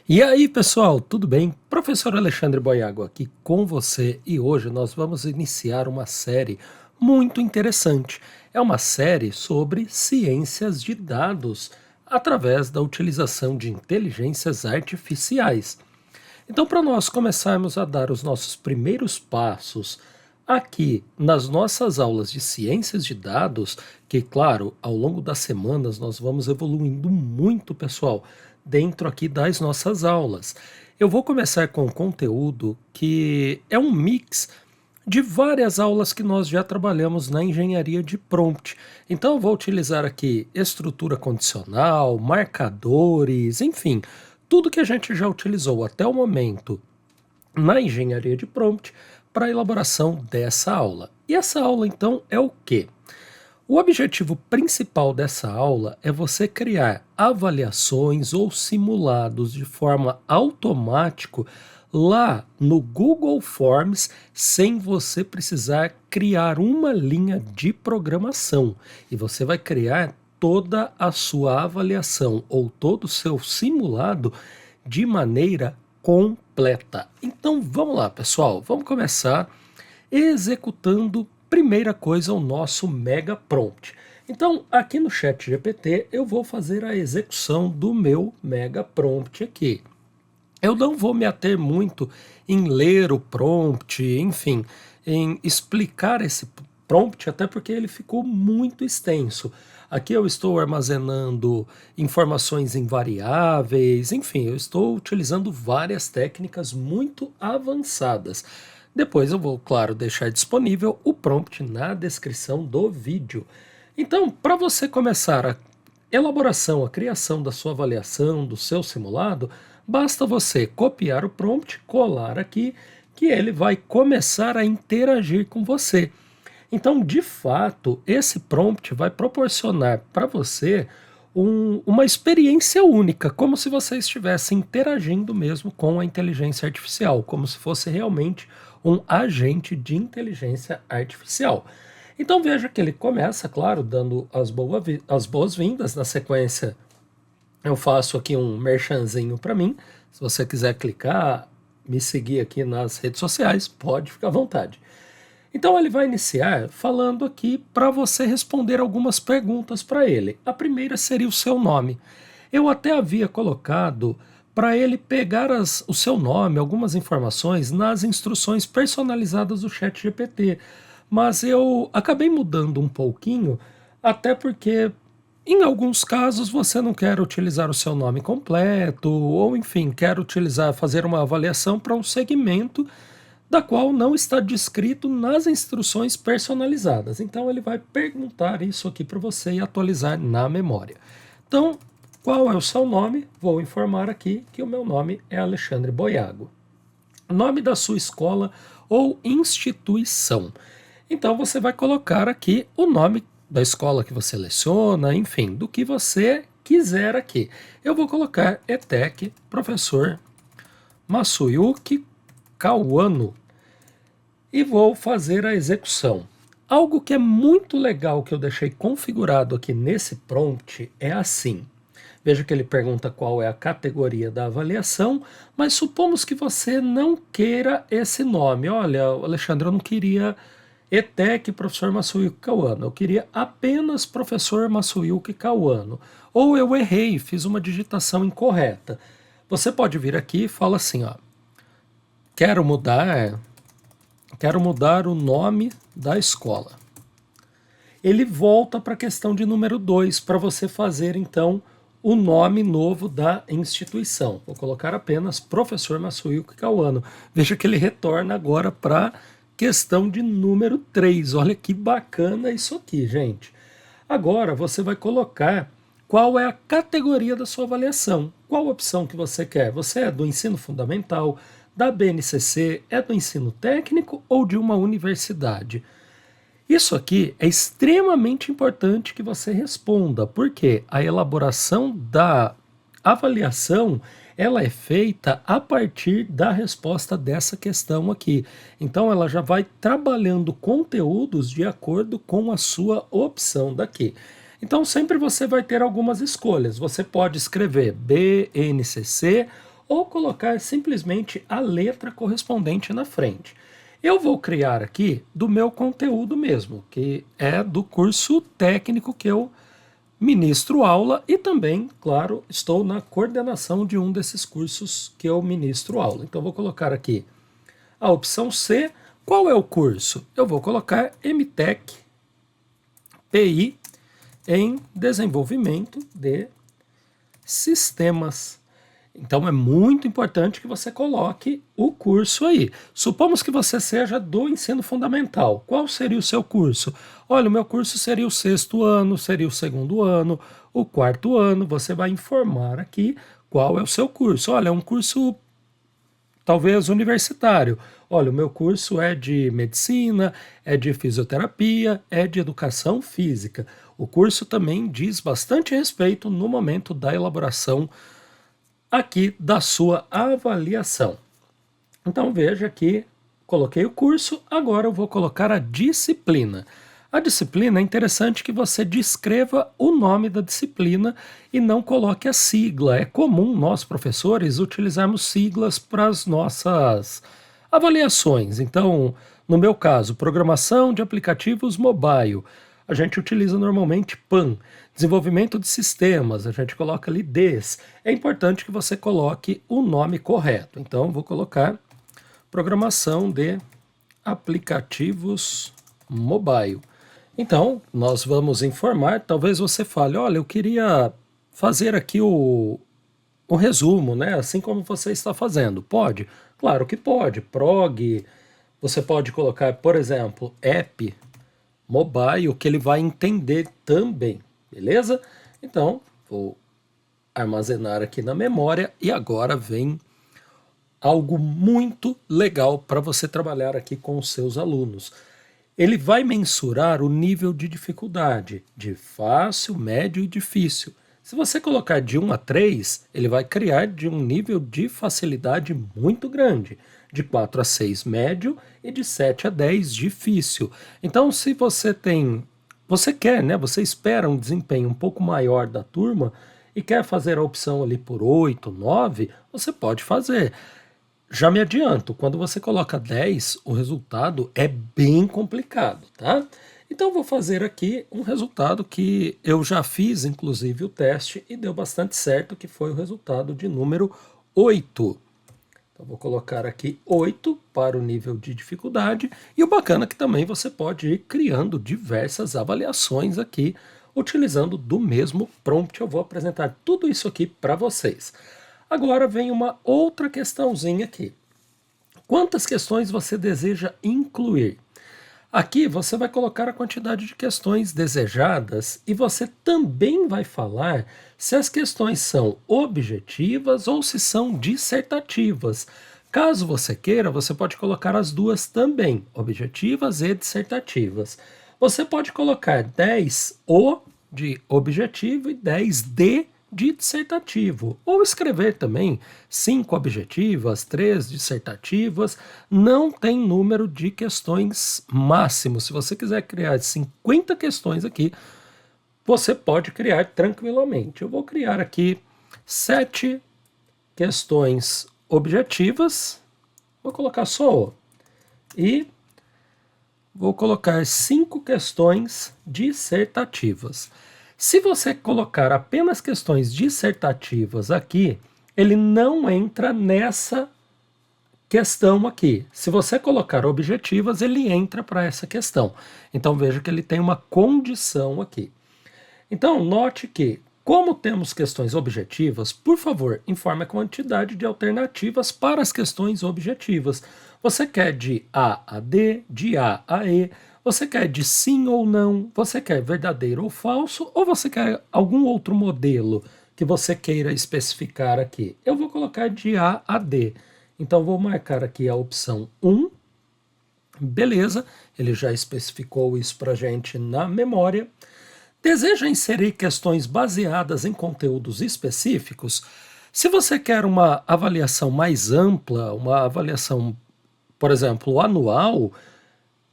E aí, pessoal, tudo bem? Professor Alexandre Boiago aqui com você e hoje nós vamos iniciar uma série muito interessante. É uma série sobre ciências de dados através da utilização de inteligências artificiais. Então, para nós começarmos a dar os nossos primeiros passos aqui nas nossas aulas de ciências de dados, que, claro, ao longo das semanas nós vamos evoluindo muito, pessoal, dentro aqui das nossas aulas. Eu vou começar com um conteúdo que é um mix de várias aulas que nós já trabalhamos na engenharia de prompt. Então, eu vou utilizar aqui estrutura condicional, marcadores, enfim, tudo que a gente já utilizou até o momento na engenharia de prompt para a elaboração dessa aula. E essa aula, então, é o quê? O objetivo principal dessa aula é você criar avaliações ou simulados de forma automática lá no Google Forms, sem você precisar criar uma linha de programação. E você vai criar toda a sua avaliação ou todo o seu simulado de maneira completa. Então vamos lá, pessoal, vamos começar executando primeira coisa o nosso mega prompt. Então, aqui no chat GPT, eu vou fazer a execução do meu mega prompt aqui. Eu não vou me ater muito em ler o prompt, enfim, em explicar esse prompt, até porque ele ficou muito extenso. Aqui eu estou armazenando informações em variáveis, enfim, eu estou utilizando várias técnicas muito avançadas. Depois eu vou, claro, deixar disponível o prompt na descrição do vídeo. Então, para você começar a elaboração, a criação da sua avaliação, do seu simulado, basta você copiar o prompt, colar aqui, que ele vai começar a interagir com você. Então, de fato, esse prompt vai proporcionar para você uma experiência única, como se você estivesse interagindo mesmo com a inteligência artificial, como se fosse realmente um agente de inteligência artificial. Então veja que ele começa, claro, dando as boas-vindas. Na sequência, eu faço aqui um merchanzinho para mim. Se você quiser clicar, me seguir aqui nas redes sociais, pode ficar à vontade. Então ele vai iniciar falando aqui para você responder algumas perguntas para ele. A primeira seria o seu nome. Eu até havia colocado para ele pegar o seu nome, algumas informações nas instruções personalizadas do Chat GPT, mas eu acabei mudando um pouquinho, até porque em alguns casos você não quer utilizar o seu nome completo, ou enfim, quer utilizar, fazer uma avaliação para um segmento da qual não está descrito nas instruções personalizadas. Então ele vai perguntar isso aqui para você e atualizar na memória. Então, qual é o seu nome? Vou informar aqui que o meu nome é Alexandre Boiago. Nome da sua escola ou instituição. Então você vai colocar aqui o nome da escola que você seleciona, enfim, do que você quiser aqui. Eu vou colocar ETEC Professor Masuyuki Kawano e vou fazer a execução. Algo que é muito legal que eu deixei configurado aqui nesse prompt é assim. Veja que ele pergunta qual é a categoria da avaliação, mas supomos que você não queira esse nome. Olha, Alexandre, eu não queria ETEC Professor Masuyuki Kawano, eu queria apenas Professor Masuyuki Kawano. Ou eu errei, fiz uma digitação incorreta. Você pode vir aqui e fala assim, ó, quero mudar o nome da escola. Ele volta para a questão de número 2 para você fazer então o nome novo da instituição. Vou colocar apenas Professor Masuyuki Kawano. Veja que ele retorna agora para a questão de número 3. Olha que bacana isso aqui, gente. Agora você vai colocar qual é a categoria da sua avaliação. Qual opção que você quer? Você é do ensino fundamental, da BNCC, é do ensino técnico ou de uma universidade? Isso aqui é extremamente importante que você responda, porque a elaboração da avaliação ela é feita a partir da resposta dessa questão aqui. Então ela já vai trabalhando conteúdos de acordo com a sua opção daqui. Então sempre você vai ter algumas escolhas. Você pode escrever BNCC ou colocar simplesmente a letra correspondente na frente. Eu vou criar aqui do meu conteúdo mesmo, que é do curso técnico que eu ministro aula e também, claro, estou na coordenação de um desses cursos que eu ministro aula. Então vou colocar aqui a opção C. Qual é o curso? Eu vou colocar MTech PI em desenvolvimento de sistemas. Então é muito importante que você coloque o curso aí. Supomos que você seja do ensino fundamental. Qual seria o seu curso? Olha, o meu curso seria o 6º ano, seria o 2º ano, o 4º ano. Você vai informar aqui qual é o seu curso. Olha, é um curso talvez universitário. Olha, o meu curso é de medicina, é de fisioterapia, é de educação física. O curso também diz bastante respeito no momento da elaboração aqui da sua avaliação. Então veja que coloquei o curso, agora eu vou colocar a disciplina. A disciplina é interessante que você descreva o nome da disciplina e não coloque a sigla. É comum nós, professores, utilizarmos siglas para as nossas avaliações. Então, no meu caso, programação de aplicativos mobile, a gente utiliza normalmente PAN. Desenvolvimento de sistemas, a gente coloca ali DES. É importante que você coloque o nome correto. Então, vou colocar programação de aplicativos mobile. Então, nós vamos informar, talvez você fale, olha, eu queria fazer aqui o resumo, né? Assim como você está fazendo. Pode? Claro que pode. Prog, você pode colocar, por exemplo, app mobile, que ele vai entender também, beleza? Então, vou armazenar aqui na memória e agora vem algo muito legal para você trabalhar aqui com os seus alunos. Ele vai mensurar o nível de dificuldade, de fácil, médio e difícil. Se você colocar de 1 a 3, ele vai criar de um nível de facilidade muito grande, de 4 a 6 médio e de 7 a 10 difícil. Então, se você quer, né, você espera um desempenho um pouco maior da turma e quer fazer a opção ali por 8, 9, você pode fazer. Já me adianto, quando você coloca 10, o resultado é bem complicado, tá? Então vou fazer aqui um resultado que eu já fiz, inclusive, o teste e deu bastante certo, que foi o resultado de número 8. Então vou colocar aqui 8 para o nível de dificuldade, e o bacana é que também você pode ir criando diversas avaliações aqui, utilizando do mesmo prompt. Eu vou apresentar tudo isso aqui para vocês. Agora vem uma outra questãozinha aqui. Quantas questões você deseja incluir? Aqui você vai colocar a quantidade de questões desejadas e você também vai falar se as questões são objetivas ou se são dissertativas. Caso você queira, você pode colocar as duas também, objetivas e dissertativas. Você pode colocar 10 O de objetivo e 10 D de dissertativo, ou escrever também 5 objetivas, 3 dissertativas. Não tem número de questões máximo. Se você quiser criar 50 questões aqui, você pode criar tranquilamente. Eu vou criar aqui 7 questões objetivas, vou colocar só O, e vou colocar 5 questões dissertativas. Se você colocar apenas questões dissertativas aqui, ele não entra nessa questão aqui. Se você colocar objetivas, ele entra para essa questão. Então veja que ele tem uma condição aqui. Então note que, como temos questões objetivas, por favor, informe a quantidade de alternativas para as questões objetivas. Você quer de A a D, de A a E, você quer de sim ou não, você quer verdadeiro ou falso, ou você quer algum outro modelo que você queira especificar aqui? Eu vou colocar de A a D. Então vou marcar aqui a opção 1. Beleza, ele já especificou isso para a gente na memória. Deseja inserir questões baseadas em conteúdos específicos? Se você quer uma avaliação mais ampla, uma avaliação, por exemplo, anual,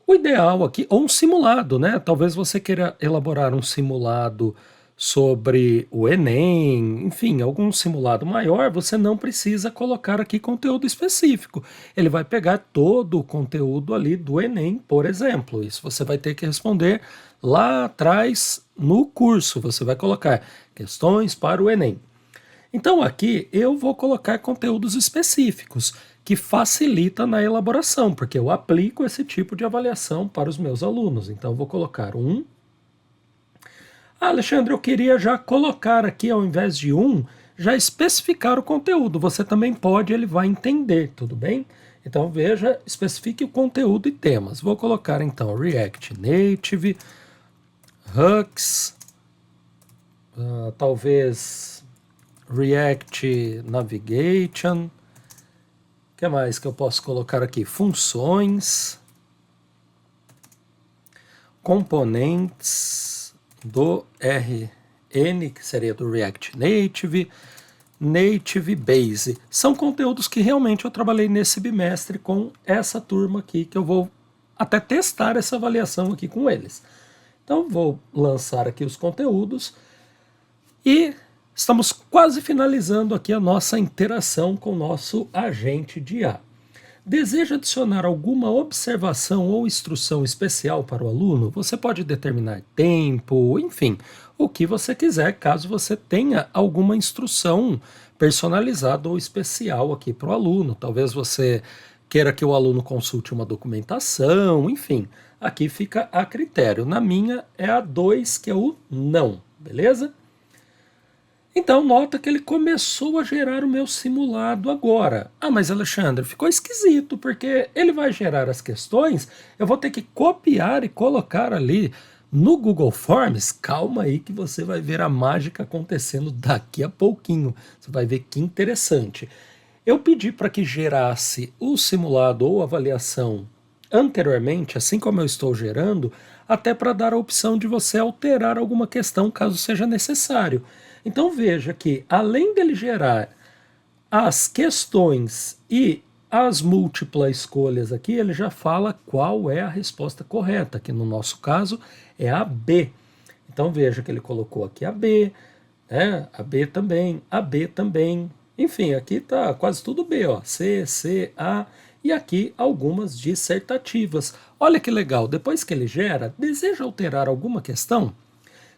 o ideal aqui, ou um simulado, né? Talvez você queira elaborar um simulado sobre o Enem, enfim, algum simulado maior, você não precisa colocar aqui conteúdo específico. Ele vai pegar todo o conteúdo ali do Enem, por exemplo. Isso você vai ter que responder lá atrás no curso. Você vai colocar questões para o Enem. Então aqui eu vou colocar conteúdos específicos que facilita na elaboração, porque eu aplico esse tipo de avaliação para os meus alunos. Então eu vou colocar um. Ah, Alexandre, eu queria já colocar aqui, ao invés de um, já especificar o conteúdo. Você também pode, ele vai entender, tudo bem? Então veja, especifique o conteúdo e temas. Vou colocar então React Native, Hooks, talvez React Navigation. O que mais que eu posso colocar aqui? Funções, componentes do RN, que seria do React Native, Native Base. São conteúdos que realmente eu trabalhei nesse bimestre com essa turma aqui, que eu vou até testar essa avaliação aqui com eles. Então vou lançar aqui os conteúdos e estamos quase finalizando aqui a nossa interação com o nosso agente de IA. Deseja adicionar alguma observação ou instrução especial para o aluno? Você pode determinar tempo, enfim, o que você quiser, caso você tenha alguma instrução personalizada ou especial aqui para o aluno. Talvez você queira que o aluno consulte uma documentação, enfim, aqui fica a critério. Na minha é a 2, que é o não, beleza? Então nota que ele começou a gerar o meu simulado agora. Ah, mas Alexandre, ficou esquisito, porque ele vai gerar as questões, eu vou ter que copiar e colocar ali no Google Forms. Calma aí que você vai ver a mágica acontecendo daqui a pouquinho. Você vai ver que interessante. Eu pedi para que gerasse o simulado ou avaliação anteriormente, assim como eu estou gerando, até para dar a opção de você alterar alguma questão caso seja necessário. Então veja que, além dele gerar as questões e as múltiplas escolhas aqui, ele já fala qual é a resposta correta, que no nosso caso é a B. Então veja que ele colocou aqui a B, né? A B também, a B também. Enfim, aqui está quase tudo B, ó. C, C, A, e aqui algumas dissertativas. Olha que legal, depois que ele gera, deseja alterar alguma questão?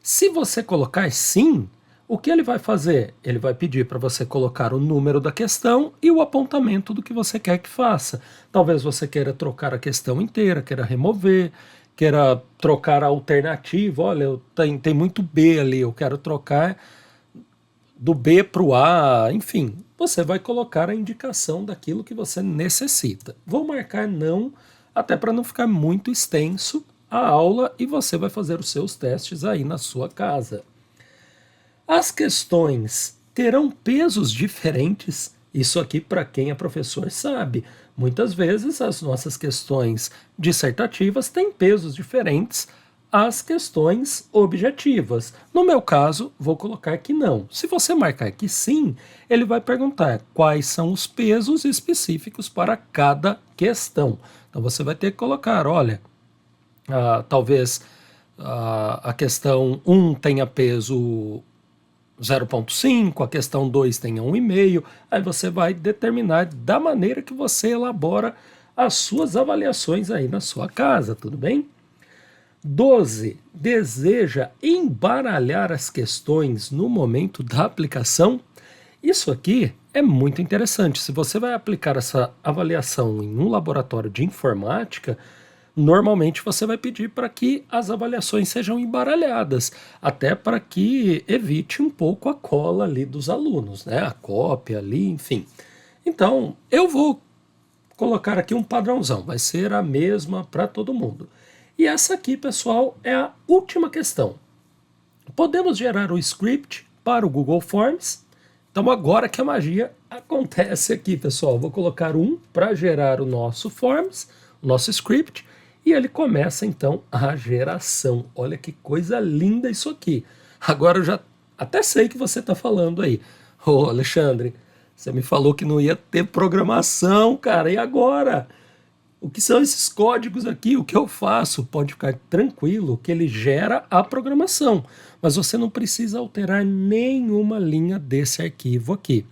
Se você colocar sim, o que ele vai fazer? Ele vai pedir para você colocar o número da questão e o apontamento do que você quer que faça. Talvez você queira trocar a questão inteira, queira remover, queira trocar a alternativa. Olha, tem muito B ali, eu quero trocar do B para o A, enfim. Você vai colocar a indicação daquilo que você necessita. Vou marcar não, até para não ficar muito extenso a aula, e você vai fazer os seus testes aí na sua casa. As questões terão pesos diferentes. Isso aqui, para quem é professor, sabe. Muitas vezes as nossas questões dissertativas têm pesos diferentes às questões objetivas. No meu caso, vou colocar que não. Se você marcar que sim, ele vai perguntar quais são os pesos específicos para cada questão. Então você vai ter que colocar, olha, talvez a questão 1 tenha peso 0,5, a questão 2 tenha 1,5, aí você vai determinar da maneira que você elabora as suas avaliações aí na sua casa, tudo bem? 12. Deseja embaralhar as questões no momento da aplicação? Isso aqui é muito interessante. Se você vai aplicar essa avaliação em um laboratório de informática, normalmente você vai pedir para que as avaliações sejam embaralhadas, até para que evite um pouco a cola ali dos alunos, né? A cópia ali, enfim. Então, eu vou colocar aqui um padrãozão, vai ser a mesma para todo mundo. E essa aqui, pessoal, é a última questão. Podemos gerar o script para o Google Forms. Então agora que a magia acontece aqui, pessoal. Vou colocar um para gerar o nosso Forms, o nosso script, e ele começa então a geração. Olha que coisa linda isso aqui. Agora eu já até sei que você está falando aí. Ô Alexandre, você me falou que não ia ter programação, cara, e agora? o que são esses códigos aqui, o que eu faço? Pode ficar tranquilo que ele gera a programação, mas você não precisa alterar nenhuma linha desse arquivo aqui.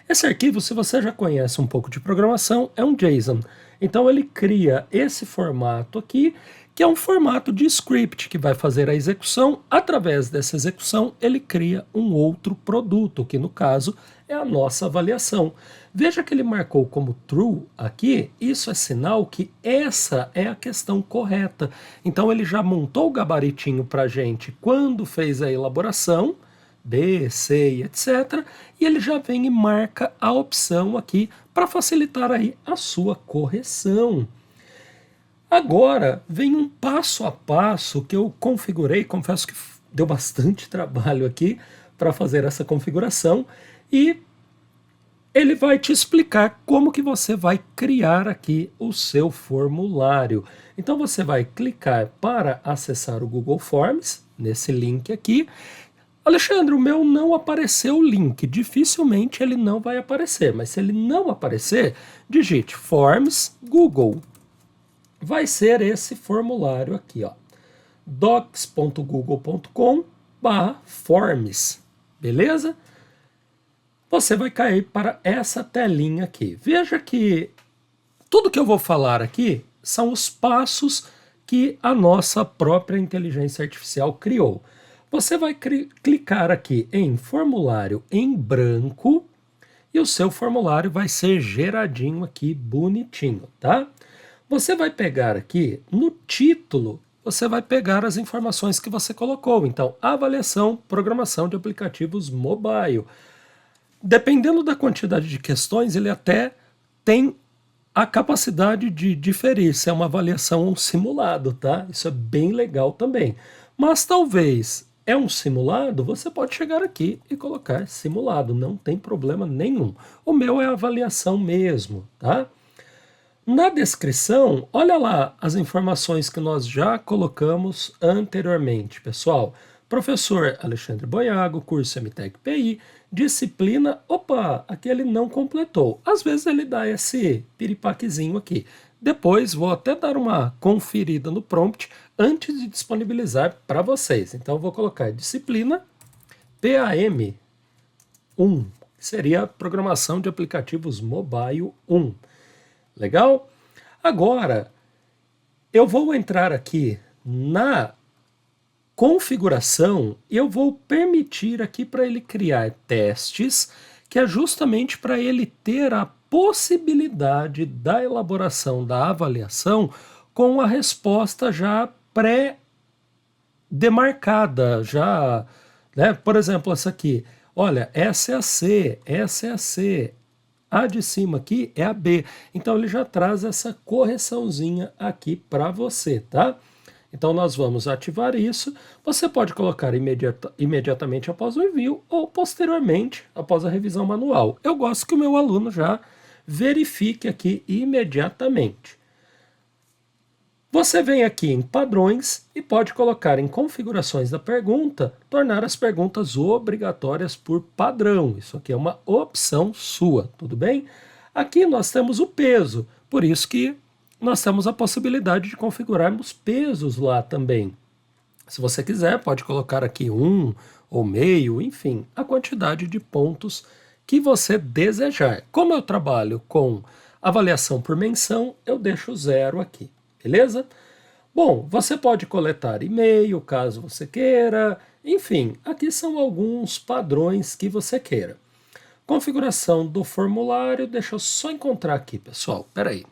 Esse arquivo, se você já conhece um pouco de programação, é um JSON. Então ele cria esse formato aqui, que é um formato de script que vai fazer a execução. Através dessa execução, ele cria um outro produto, que no caso é a nossa avaliação. Veja que ele marcou como true aqui, isso é sinal que essa é a questão correta. Então ele já montou o gabaritinho para a gente quando fez a elaboração, B, C e etc. E ele já vem e marca a opção aqui para facilitar aí a sua correção. Agora vem um passo a passo que eu configurei, confesso que deu bastante trabalho aqui para fazer essa configuração e ele vai te explicar como que você vai criar aqui o seu formulário. Então você vai clicar para acessar o Google Forms, nesse link aqui. Alexandre, o meu não apareceu o link, dificilmente ele não vai aparecer, mas se ele não aparecer, digite Forms Google. Vai ser esse formulário aqui, ó, docs.google.com/forms, beleza? Você vai cair para essa telinha aqui. Veja que tudo que eu vou falar aqui são os passos que a nossa própria inteligência artificial criou. Você vai clicar aqui em formulário em branco e o seu formulário vai ser geradinho aqui, bonitinho, tá? Você vai pegar aqui no título, você vai pegar as informações que você colocou. Então, avaliação, programação de aplicativos mobile. Dependendo da quantidade de questões, ele até tem a capacidade de diferir se é uma avaliação ou um simulado, tá? Isso é bem legal também. Mas talvez é um simulado, você pode chegar aqui e colocar simulado, não tem problema nenhum. O meu é avaliação mesmo, tá? Na descrição, olha lá as informações que nós já colocamos anteriormente, pessoal. Professor Alexandre Boiago, curso MTech PI, disciplina, opa, aqui ele não completou. Às vezes ele dá esse piripaquezinho aqui. Depois vou até dar uma conferida no prompt antes de disponibilizar para vocês. Então vou colocar disciplina PAM 1, que seria programação de aplicativos mobile 1. Legal? Agora, eu vou entrar aqui na configuração e eu vou permitir aqui para ele criar testes, que é justamente para ele ter a possibilidade da elaboração da avaliação com a resposta já pré-demarcada, já, né? Por exemplo, essa aqui, olha, essa é a C, essa é a C, a de cima aqui é a B. Então ele já traz essa correçãozinha aqui para você, tá? Então nós vamos ativar isso. Você pode colocar imediatamente após o envio ou posteriormente após a revisão manual. Eu gosto que o meu aluno já verifique aqui imediatamente. Você vem aqui em padrões e pode colocar em configurações da pergunta, tornar as perguntas obrigatórias por padrão. Isso aqui é uma opção sua, tudo bem? Aqui nós temos o peso, por isso que nós temos a possibilidade de configurarmos pesos lá também. Se você quiser, pode colocar aqui 1 ou meio, enfim, a quantidade de pontos que você desejar. Como eu trabalho com avaliação por menção, eu deixo 0 aqui. Beleza? Bom, você pode coletar e-mail, caso você queira. Enfim, aqui são alguns padrões que você queira. Configuração do formulário, deixa eu só encontrar aqui, pessoal. Espera aí.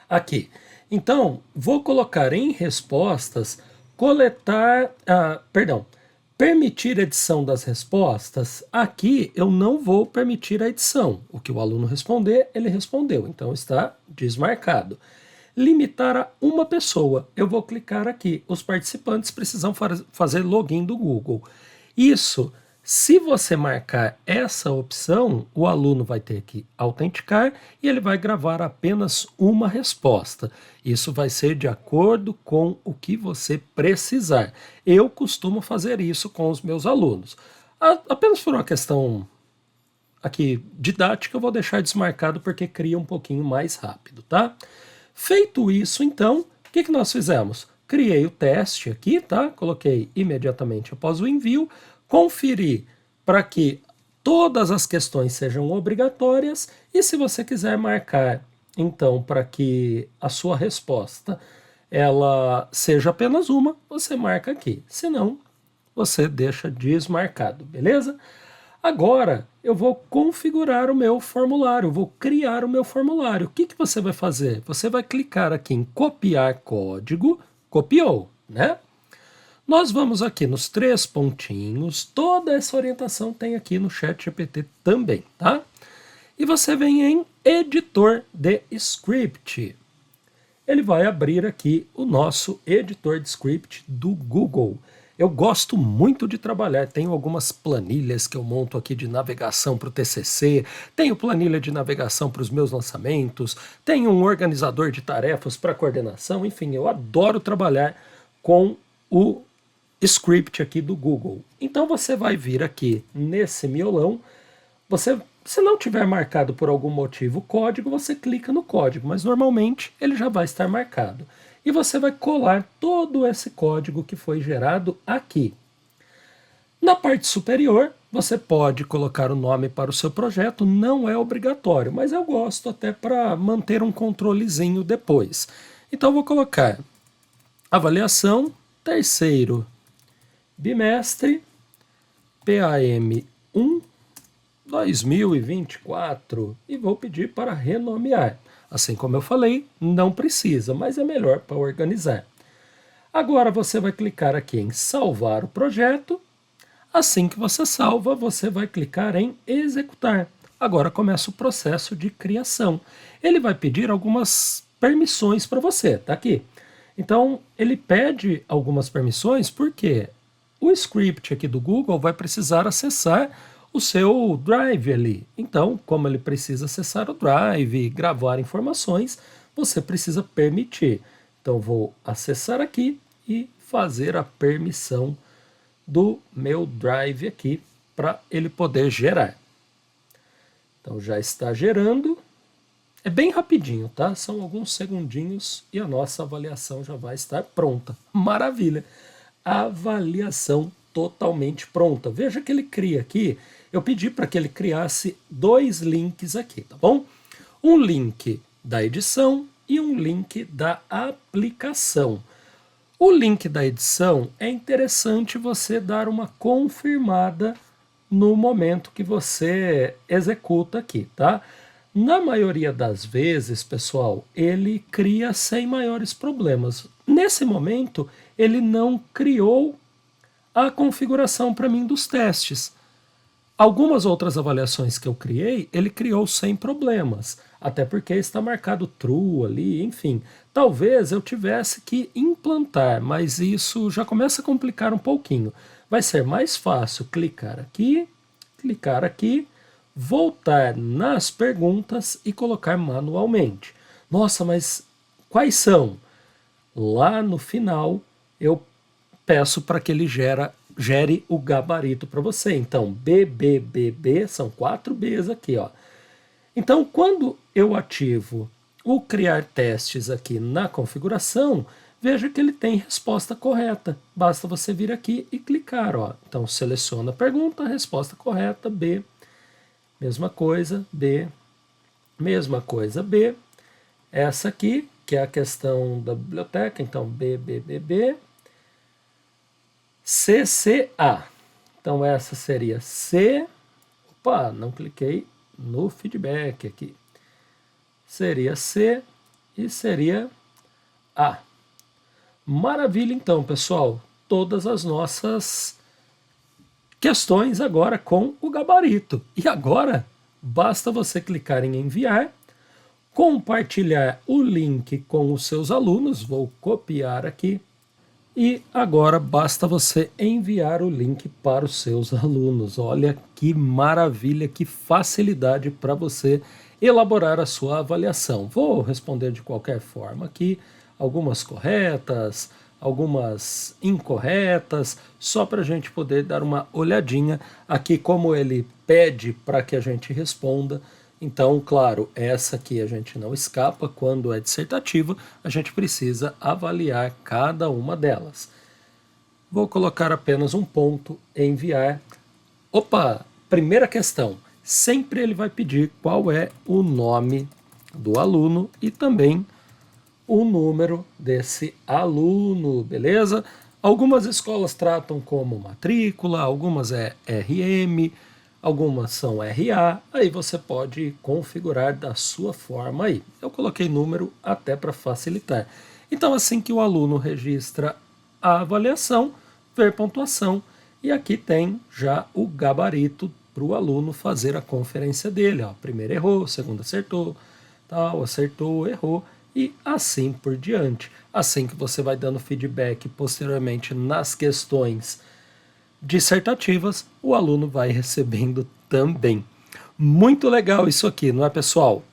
Aqui. Então, vou colocar em respostas, permitir edição das respostas. Aqui eu não vou permitir a edição. O que o aluno responder, ele respondeu. Então, está desmarcado. Limitar a uma pessoa. Eu vou clicar aqui. Os participantes precisam fazer login do Google. Isso, se você marcar essa opção, o aluno vai ter que autenticar e ele vai gravar apenas uma resposta. Isso vai ser de acordo com o que você precisar. Eu costumo fazer isso com os meus alunos. Apenas por uma questão aqui didática eu vou deixar desmarcado porque cria um pouquinho mais rápido, tá? Feito isso, então, o que nós fizemos? Criei o teste aqui, tá? Coloquei imediatamente após o envio, conferi para que todas as questões sejam obrigatórias e se você quiser marcar, então, para que a sua resposta ela seja apenas uma, você marca aqui. Se não, você deixa desmarcado, beleza? Agora eu vou configurar o meu formulário, vou criar o meu formulário. O que você vai fazer? Você vai clicar aqui em copiar código, copiou, né? Nós vamos aqui nos 3 pontinhos, toda essa orientação tem aqui no ChatGPT também, tá? E você vem em editor de script. Ele vai abrir aqui o nosso editor de script do Google. Eu gosto muito de trabalhar, tenho algumas planilhas que eu monto aqui de navegação para o TCC, tenho planilha de navegação para os meus lançamentos, tenho um organizador de tarefas para coordenação, enfim, eu adoro trabalhar com o script aqui do Google. Então você vai vir aqui nesse miolão, se não tiver marcado por algum motivo o código, você clica no código, mas normalmente ele já vai estar marcado. E você vai colar todo esse código que foi gerado aqui. Na parte superior, você pode colocar o nome para o seu projeto, não é obrigatório, mas eu gosto até para manter um controlezinho depois. Então eu vou colocar avaliação, terceiro bimestre, PAM 1, 2024 e vou pedir para renomear. Assim como eu falei, não precisa, mas é melhor para organizar. Agora você vai clicar aqui em salvar o projeto. Assim que você salva, você vai clicar em executar. Agora começa o processo de criação. Ele vai pedir algumas permissões para você, tá aqui. Então, ele pede algumas permissões porque o script aqui do Google vai precisar acessar o seu Drive ali. Então, como ele precisa acessar o Drive, gravar informações, você precisa permitir. Então, vou acessar aqui e fazer a permissão do meu Drive aqui para ele poder gerar. Então, já está gerando. É bem rapidinho, tá? São alguns segundinhos e a nossa avaliação já vai estar pronta. Maravilha! Avaliação totalmente pronta. Veja que ele cria aqui, eu pedi para que ele criasse 2 links aqui, tá bom? Um link da edição e um link da aplicação. O link da edição é interessante você dar uma confirmada no momento que você executa aqui, tá? Na maioria das vezes, pessoal, ele cria sem maiores problemas. Nesse momento, ele não criou a configuração para mim dos testes. Algumas outras avaliações que eu criei, ele criou sem problemas, até porque está marcado true ali, enfim. Talvez eu tivesse que implantar, mas isso já começa a complicar um pouquinho. Vai ser mais fácil clicar aqui, voltar nas perguntas e colocar manualmente. Nossa, mas quais são? Lá no final eu peço para que ele gere o gabarito para você. Então, BBBB, são 4 Bs aqui, ó. Então, quando eu ativo o criar testes aqui na configuração, veja que ele tem resposta correta. Basta você vir aqui e clicar, ó. Então, seleciona a pergunta, resposta correta, B. Mesma coisa, B. Mesma coisa, B. Essa aqui, que é a questão da biblioteca, então, BBBB. CCA. Então essa seria C. Opa, não cliquei no feedback aqui. Seria C e seria A. Maravilha então, pessoal. Todas as nossas questões agora com o gabarito. E agora basta você clicar em enviar, compartilhar o link com os seus alunos. Vou copiar aqui. E agora basta você enviar o link para os seus alunos. Olha que maravilha, que facilidade para você elaborar a sua avaliação. Vou responder de qualquer forma aqui, algumas corretas, algumas incorretas, só para a gente poder dar uma olhadinha aqui como ele pede para que a gente responda. Então, claro, essa aqui a gente não escapa, quando é dissertativa, a gente precisa avaliar cada uma delas. Vou colocar apenas um ponto, enviar. Opa, primeira questão. Sempre ele vai pedir qual é o nome do aluno e também o número desse aluno, beleza? Algumas escolas tratam como matrícula, algumas é RM, algumas são RA, aí você pode configurar da sua forma aí. Eu coloquei número até para facilitar. Então, assim que o aluno registra a avaliação, ver pontuação, e aqui tem já o gabarito para o aluno fazer a conferência dele. Ó, primeiro errou, segundo acertou, tal, acertou, errou, e assim por diante. Assim que você vai dando feedback posteriormente nas questões dissertativas, o aluno vai recebendo também. Muito legal isso aqui, não é, pessoal?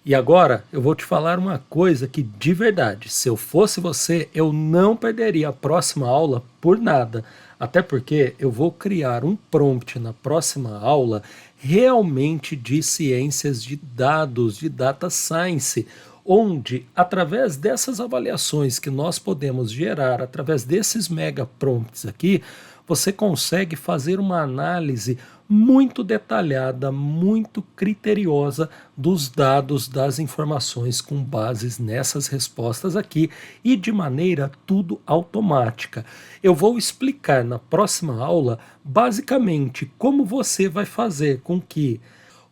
E agora eu vou te falar uma coisa que, de verdade, se eu fosse você, eu não perderia a próxima aula por nada. Até porque eu vou criar um prompt na próxima aula realmente de ciências de dados, de data science, onde, através dessas avaliações que nós podemos gerar, através desses mega prompts aqui, você consegue fazer uma análise muito detalhada, muito criteriosa dos dados, das informações com bases nessas respostas aqui e de maneira tudo automática. Eu vou explicar na próxima aula basicamente como você vai fazer com que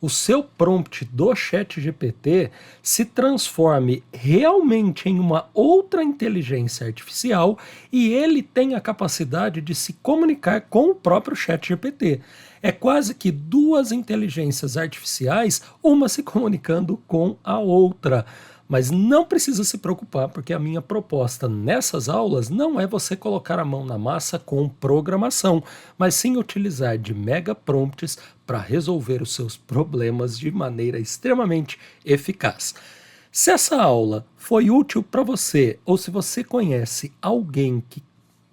o seu prompt do ChatGPT se transforme realmente em uma outra inteligência artificial e ele tenha a capacidade de se comunicar com o próprio ChatGPT. É quase que duas inteligências artificiais, uma se comunicando com a outra. Mas não precisa se preocupar, porque a minha proposta nessas aulas não é você colocar a mão na massa com programação, mas sim utilizar de mega prompts para resolver os seus problemas de maneira extremamente eficaz. Se essa aula foi útil para você, ou se você conhece alguém que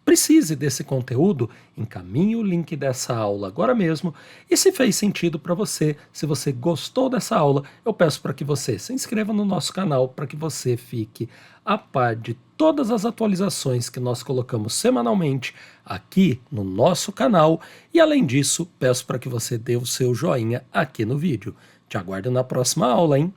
precise desse conteúdo, encaminhe o link dessa aula agora mesmo. E se fez sentido para você, se você gostou dessa aula, eu peço para que você se inscreva no nosso canal para que você fique a par de todas as atualizações que nós colocamos semanalmente aqui no nosso canal. E além disso, peço para que você dê o seu joinha aqui no vídeo. Te aguardo na próxima aula, hein?